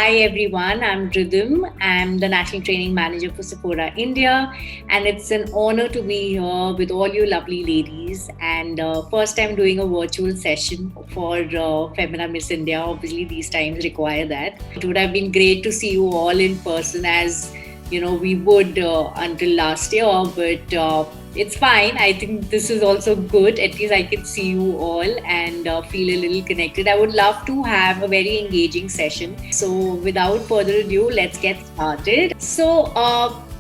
Hi everyone, I'm Rhythm. I'm the National Training Manager for Sephora India, and it's an honor to be here with all you lovely ladies. And first time doing a virtual session for Femina Miss India. Obviously, these times require that. It would have been great to see you all in person as we would until last year, but it's fine. I think this is also good. At least I can see you all and feel a little connected. I would love to have a very engaging session. So, without further ado, let's get started.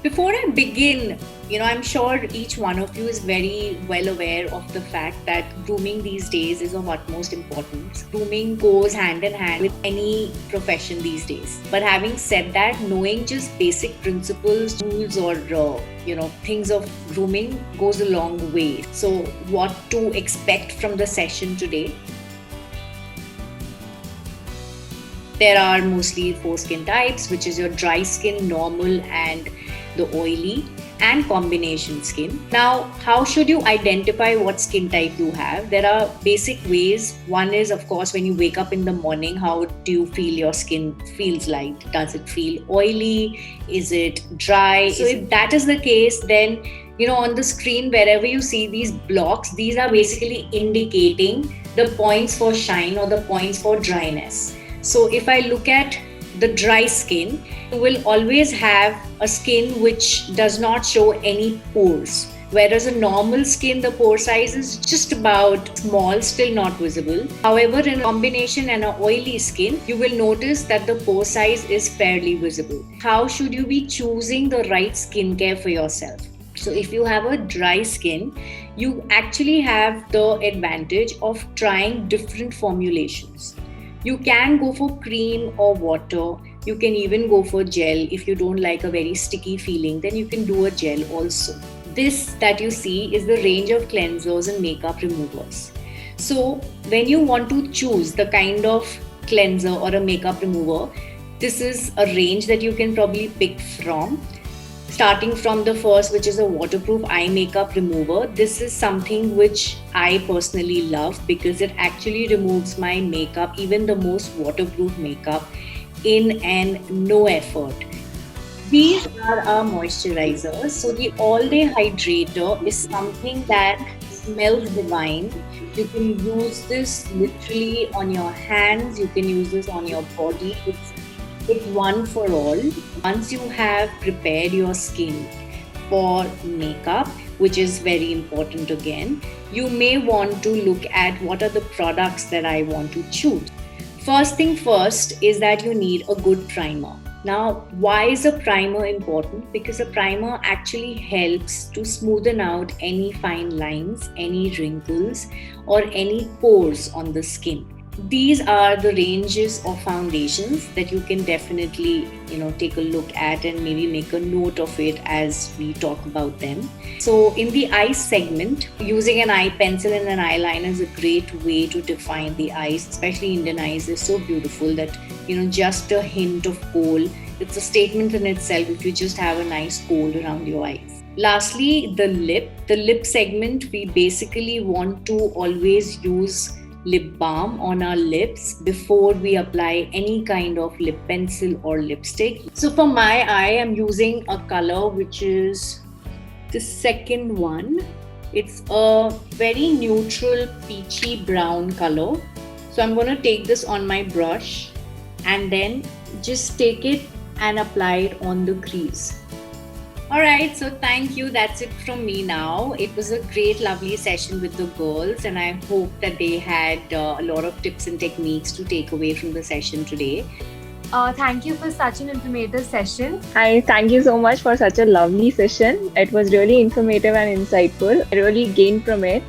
Before I begin, I'm sure each one of you is very well aware of the fact that grooming these days is of utmost importance. Grooming goes hand in hand with any profession these days. But having said that, knowing just basic principles, rules, or things of grooming goes a long way. So, what to expect from the session today? There are mostly 4 skin types, which is your dry skin, normal, and the oily, and combination skin. Now, how should you identify what skin type you have? There are basic ways. One is, of course, when you wake up in the morning, how do you feel your skin feels like? Does it feel oily? Is it dry? So if that is the case, then on the screen, wherever you see these blocks, these are basically indicating the points for shine or the points for dryness. So if I look at the dry skin, you will always have a skin which does not show any pores. Whereas a normal skin, the pore size is just about small, still not visible. However, in a combination and an oily skin, you will notice that the pore size is fairly visible. How should you be choosing the right skincare for yourself? So if you have a dry skin, you actually have the advantage of trying different formulations. You can go for cream or water. You can even go for gel. If you don't like a very sticky feeling, then you can do a gel also. This that you see is the range of cleansers and makeup removers. So when you want to choose the kind of cleanser or a makeup remover, this is a range that you can probably pick from. Starting from the first, which is a waterproof eye makeup remover. This is something which I personally love because it actually removes my makeup, even the most waterproof makeup, in and no effort. These are our moisturizers. So the all-day hydrator is something that smells divine. You can use this literally on your hands. You can use this on your body. It's one for all. Once you have prepared your skin for makeup, which is very important again, you may want to look at what are the products that I want to choose. First thing first is that you need a good primer. Now, why is a primer important? Because a primer actually helps to smoothen out any fine lines, any wrinkles, or any pores on the skin. These are the ranges of foundations that you can definitely, take a look at and maybe make a note of it as we talk about them. So in the eye segment, using an eye pencil and an eyeliner is a great way to define the eyes, especially Indian eyes. They're so beautiful that, just a hint of kohl, it's a statement in itself if you just have a nice kohl around your eyes. Lastly, the lip segment, we basically want to always use lip balm on our lips before we apply any kind of lip pencil or lipstick. So for my eye, I'm using a color which is the second one. It's a very neutral peachy brown color. So I'm going to take this on my brush and then just take it and apply it on the crease. Alright, so thank you. That's it from me now. It was a great, lovely session with the girls, and I hope that they had a lot of tips and techniques to take away from the session today. Thank you for such an informative session. Hi, thank you so much for such a lovely session. It was really informative and insightful. I really gained from it.